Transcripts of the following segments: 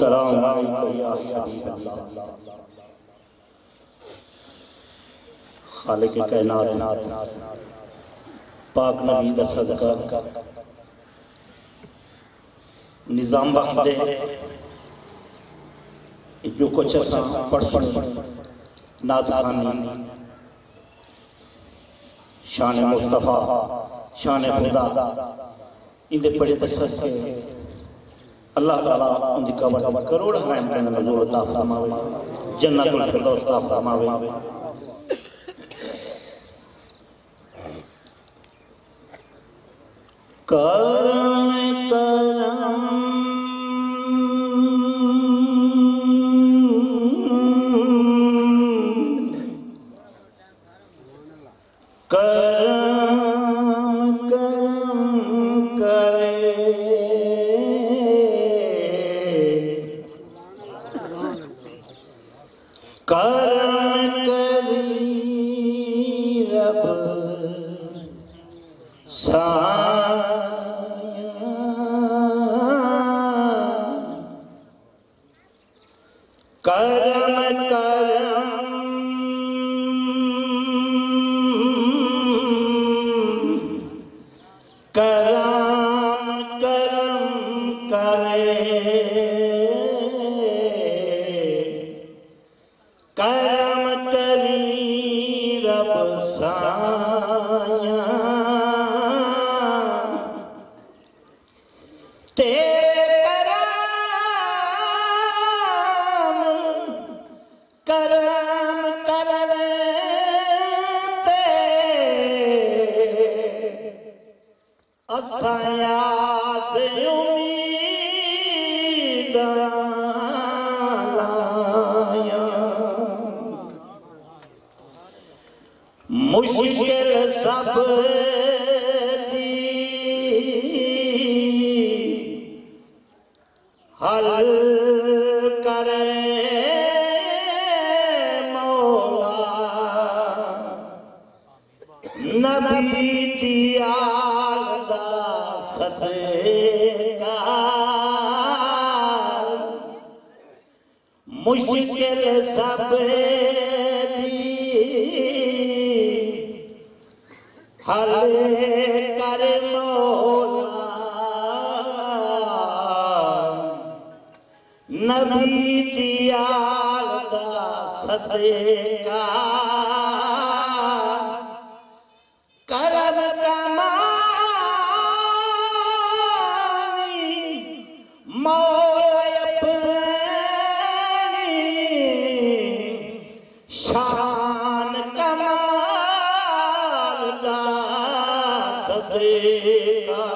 सलाम अलैका या हबीब अल्लाह। खालिक कायनात पाक नबी दा सदका निजाम बख्श दे जो कुछ असां पढ़ नाज़ खानी शान मुस्तफ़ा शान खुदा इंदे बड़े दसर के अल्लाह ताला उनकी कब्र करोड़ रहमत नज़ूल अता फरमावे, जन्नतुल फिरदौस अता फरमावे। करम करम करम करम करे करम करी रब करम करम करम करम करे करम करी रब साया करम करवे असां याद उम्मीद लाया मुश्किल सब दी हल करे नबी दी आल दा सदका मुश्किल सब दी हल कर मौला नबी दी आल दा सदका करम कमानी मौला अपनी शान कमाल दा सदका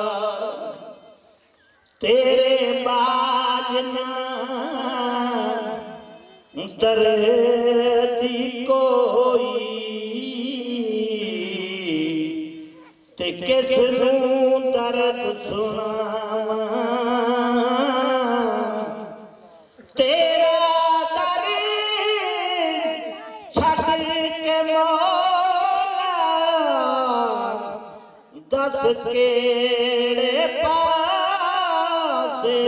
तेरे बाजना दर्दी कोई ते किसनूं दर्द सुनावा तेरा दर छड़ के मौला दस केड़े पासे